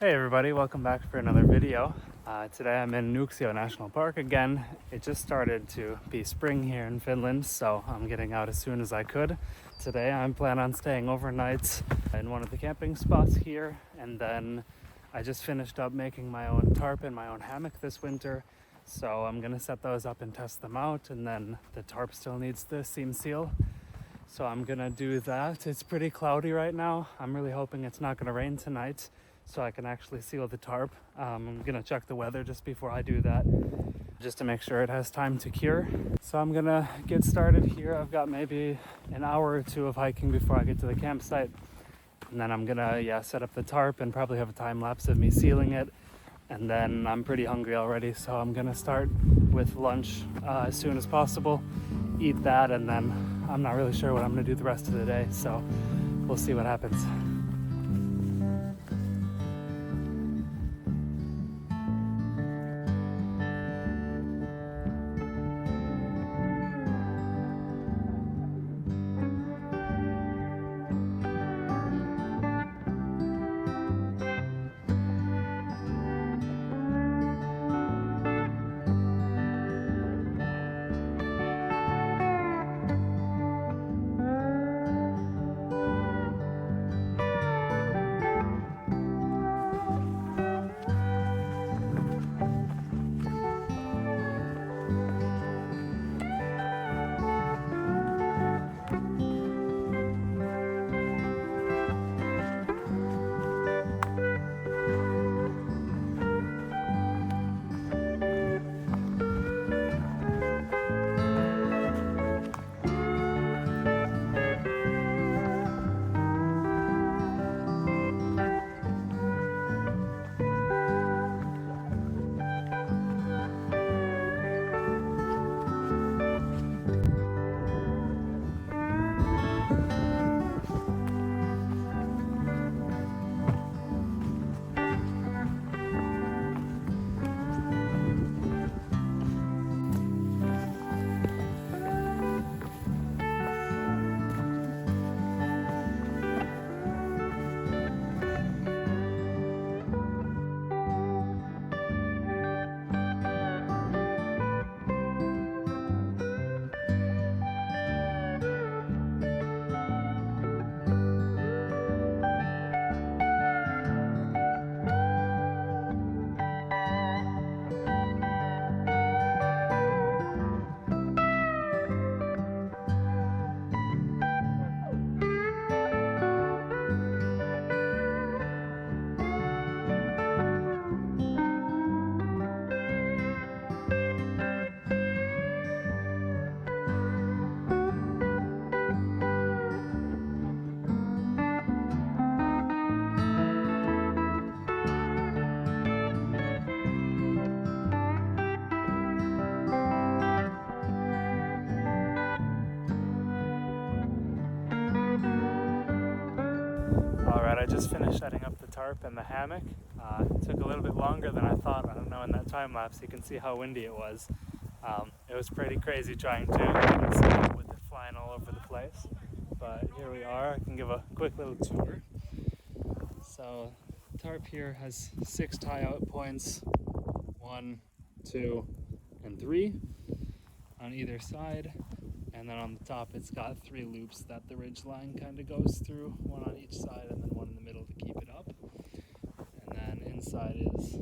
Hey everybody, welcome back for another video. Today I'm in Nuuksio National Park again. It just started to be spring here in Finland, so I'm getting out as soon as I could. Today I'm planning on staying overnight in one of the camping spots here, and then I just finished up making my own tarp and my own hammock this winter, so I'm gonna set those up and test them out, and then the tarp still needs the seam seal. So I'm gonna do that. It's pretty cloudy right now. I'm really hoping it's not gonna rain tonight so I can actually seal the tarp. I'm gonna check the weather just before I do that, just to make sure it has time to cure. So I'm gonna get started here. I've got maybe an hour or two of hiking before I get to the campsite. And then I'm gonna set up the tarp and probably have a time lapse of me sealing it. And then I'm pretty hungry already, so I'm gonna start with lunch as soon as possible, eat that, and then I'm not really sure what I'm gonna do the rest of the day, so we'll see what happens. Alright, I just finished setting up the tarp and the hammock. It took a little bit longer than I thought. I don't know, in that time lapse you can see how windy it was. It was pretty crazy trying to set up with it flying all over the place. But here we are. I can give a quick little tour. So tarp here has 6 tie-out points, 1, 2, and 3 on either side. And then on the top it's got 3 loops that the ridge line kind of goes through, 1 on each side and then 1 in the middle to keep it up. And then inside is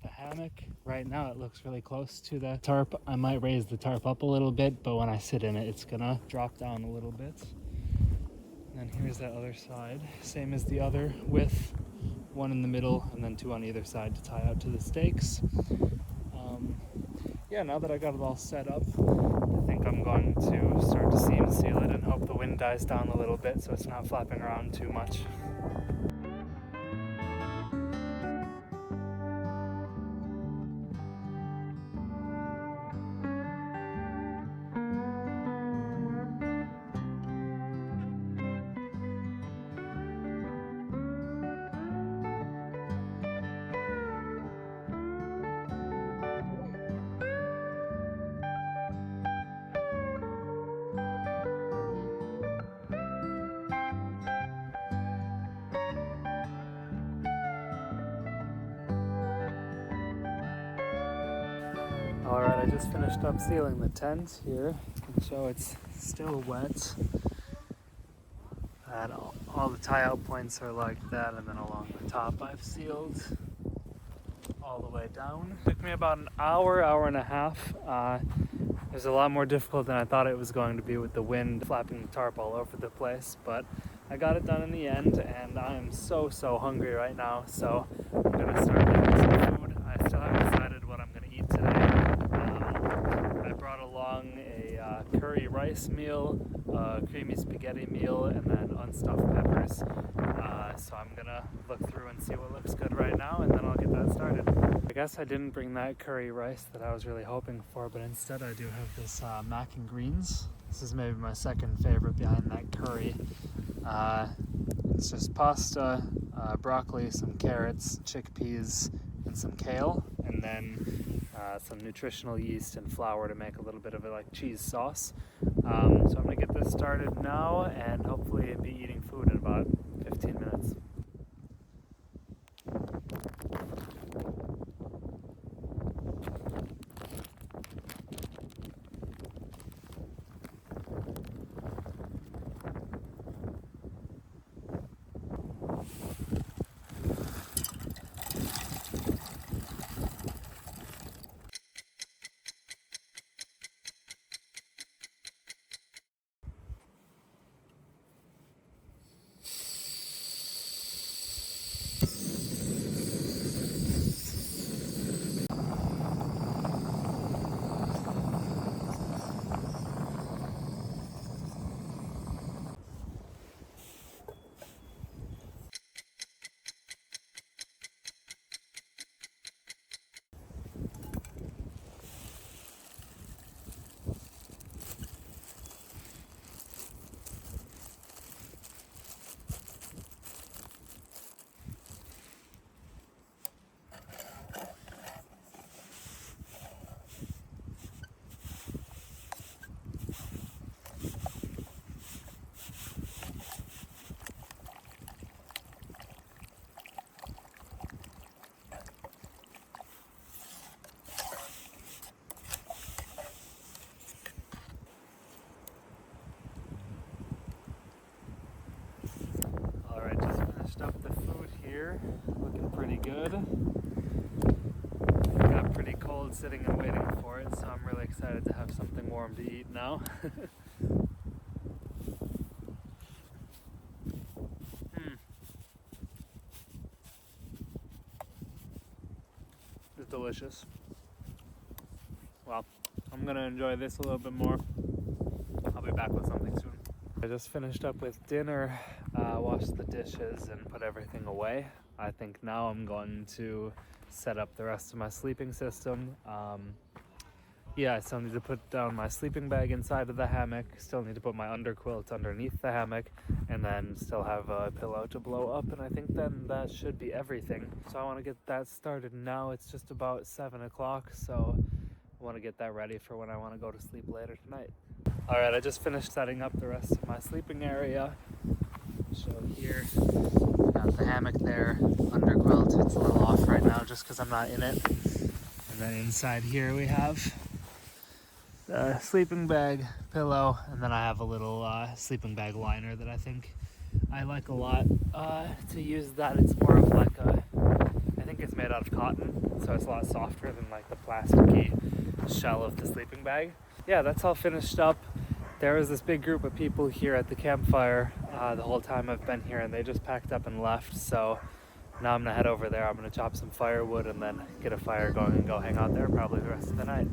the hammock. Right now it looks really close to the tarp. I might raise the tarp up a little bit, but when I sit in it, it's gonna drop down a little bit. And then here's that other side, same as the other, with 1 in the middle and then 2 on either side to tie out to the stakes. Now that I got it all set up, I think I'm going to start to seam seal it and hope the wind dies down a little bit so it's not flapping around too much. Alright, I just finished up sealing the tent here. You can show it's still wet. And all the tie-out points are like that, and then along the top I've sealed all the way down. It took me about an hour and a half. It was a lot more difficult than I thought it was going to be with the wind flapping the tarp all over the place, but I got it done in the end, and I am so hungry right now, so I'm gonna start making some food. I still haven't decided what I'm gonna eat today. I brought along a curry rice meal, a creamy spaghetti meal, and then unstuffed peppers. So I'm gonna look through and see what looks good right now, and then I'll get that started. I guess I didn't bring that curry rice that I was really hoping for, but instead I do have this mac and greens. This is maybe my second favorite behind that curry. It's just pasta, broccoli, some carrots, chickpeas, and some kale, and then some nutritional yeast and flour to make a little bit of a like cheese sauce. So I'm gonna get this started now and hopefully be eating food in about 15 minutes. Up the food here, looking pretty good. It got pretty cold sitting and waiting for it, so I'm really excited to have something warm to eat now. It's delicious. Well, I'm gonna enjoy this a little bit more. I'll be back with something soon. I just finished up with dinner, washed the dishes and put everything away. I think now I'm going to set up the rest of my sleeping system. Yeah, I still need to put down my sleeping bag inside of the hammock, still need to put my underquilt underneath the hammock, and then still have a pillow to blow up, and I think then that should be everything. So I want to get that started now. It's just about 7 o'clock, so I want to get that ready for when I want to go to sleep later tonight. Alright, I just finished setting up the rest of my sleeping area. So here, got the hammock there, underquilt. It's a little off right now just because I'm not in it. And then inside here we have the sleeping bag, pillow, and then I have a little sleeping bag liner that I think I like a lot to use that. It's more of like I think it's made out of cotton, so it's a lot softer than like the plasticky shell of the sleeping bag. Yeah, that's all finished up. There was this big group of people here at the campfire the whole time I've been here, and they just packed up and left, so now I'm gonna head over there. I'm gonna chop some firewood and then get a fire going and go hang out there probably the rest of the night.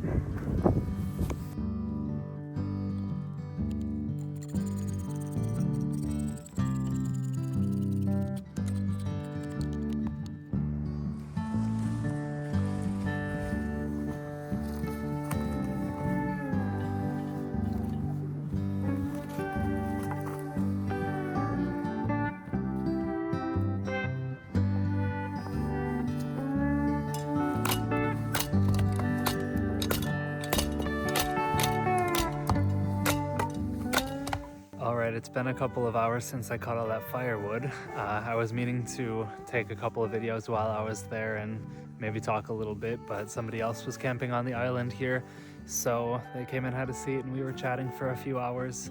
Alright, it's been a couple of hours since I cut all that firewood. I was meaning to take a couple of videos while I was there and maybe talk a little bit, but somebody else was camping on the island here, so they came and had a seat and we were chatting for a few hours.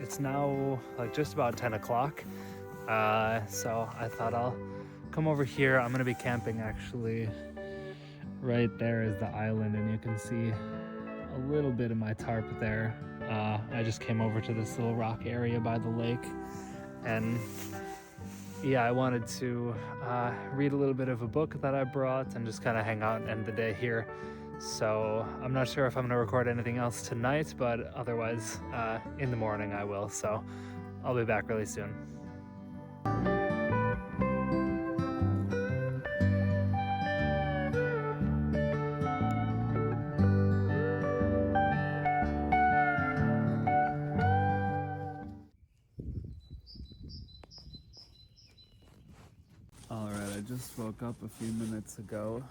It's now like just about 10 o'clock, so I thought I'll come over here. I'm gonna be camping actually. Right there is the island, and you can see a little bit of my tarp there. I just came over to this little rock area by the lake, and yeah, I wanted to read a little bit of a book that I brought and just kind of hang out and end the day here. So I'm not sure if I'm gonna record anything else tonight, but otherwise in the morning I will. So I'll be back really soon. Alright, I just woke up a few minutes ago.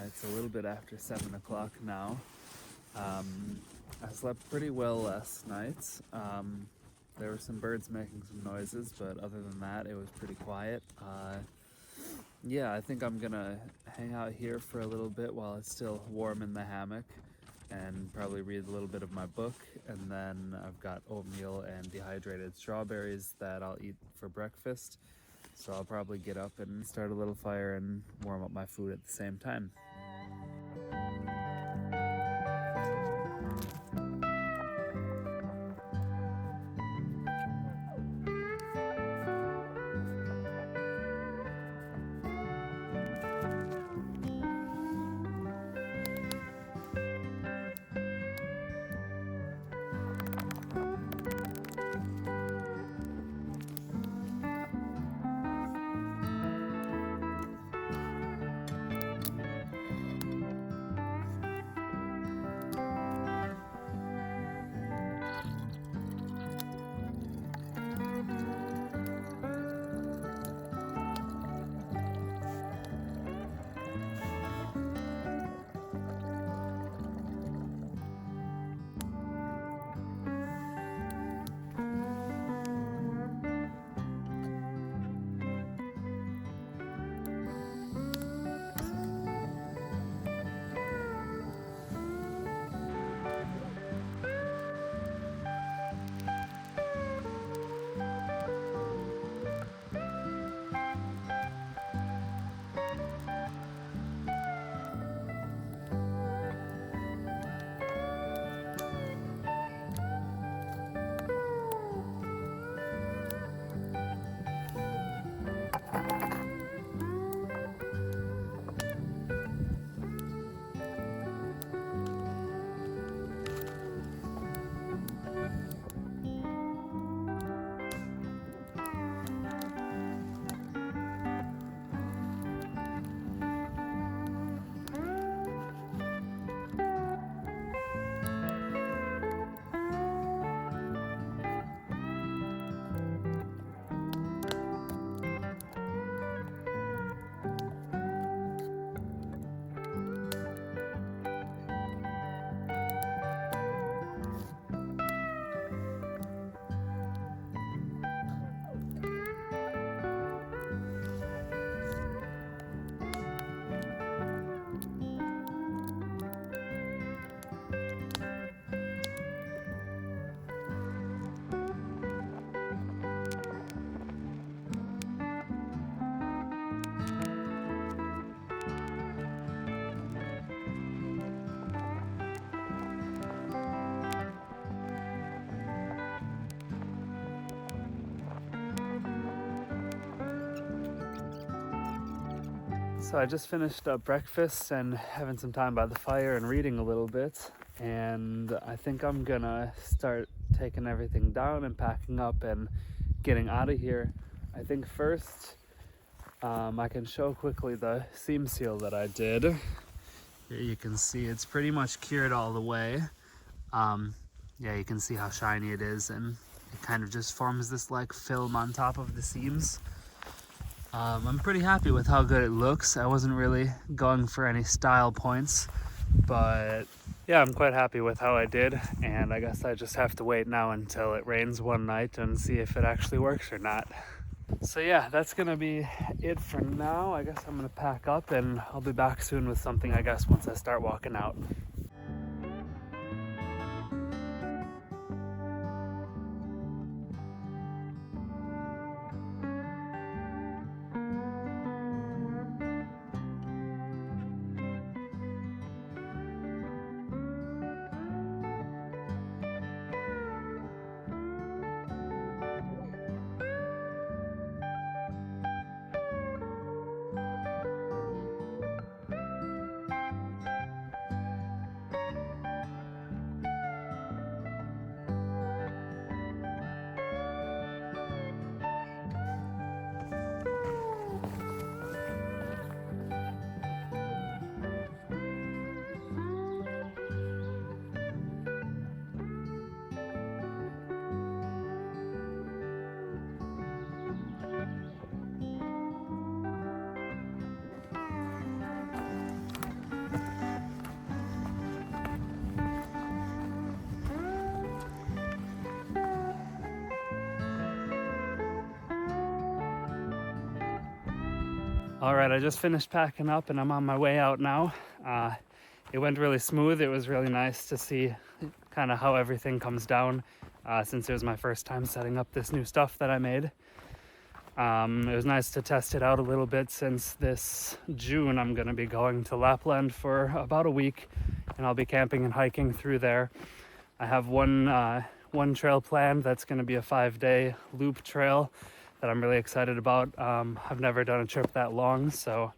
It's a little bit after 7 o'clock now. I slept pretty well last night. There were some birds making some noises, but other than that, it was pretty quiet. Yeah, I think I'm gonna hang out here for a little bit while it's still warm in the hammock and probably read a little bit of my book. And then I've got oatmeal and dehydrated strawberries that I'll eat for breakfast. So I'll probably get up and start a little fire and warm up my food at the same time. So I just finished up breakfast and having some time by the fire and reading a little bit, and I think I'm gonna start taking everything down and packing up and getting out of here. I think first I can show quickly the seam seal that I did. Here you can see it's pretty much cured all the way. Yeah, you can see how shiny it is, and it kind of just forms this like film on top of the seams. I'm pretty happy with how good it looks. I wasn't really going for any style points, but yeah, I'm quite happy with how I did, and I guess I just have to wait now until it rains one night and see if it actually works or not. So yeah, that's gonna be it for now. I guess I'm gonna pack up and I'll be back soon with something, I guess, once I start walking out. All right, I just finished packing up and I'm on my way out now. It went really smooth. It was really nice to see kind of how everything comes down since it was my first time setting up this new stuff that I made. It was nice to test it out a little bit since this June I'm going to be going to Lapland for about a week and I'll be camping and hiking through there. I have one trail planned that's going to be a 5-day loop trail that I'm really excited about. I've never done a trip that long, so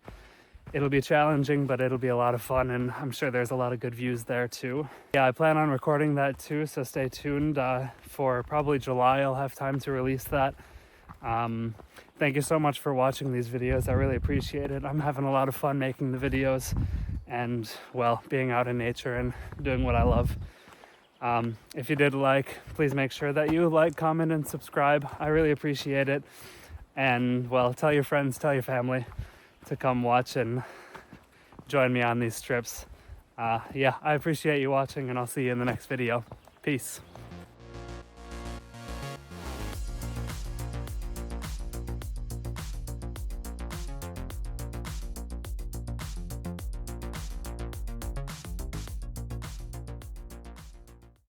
it'll be challenging, but it'll be a lot of fun, and I'm sure there's a lot of good views there too. Yeah, I plan on recording that too, so stay tuned. For probably July, I'll have time to release that. Thank you so much for watching these videos. I really appreciate it. I'm having a lot of fun making the videos and, well, being out in nature and doing what I love. If you did like, please make sure that you like, comment, and subscribe. I really appreciate it. And, well, tell your friends, tell your family to come watch and join me on these trips. Yeah, I appreciate you watching, and I'll see you in the next video. Peace.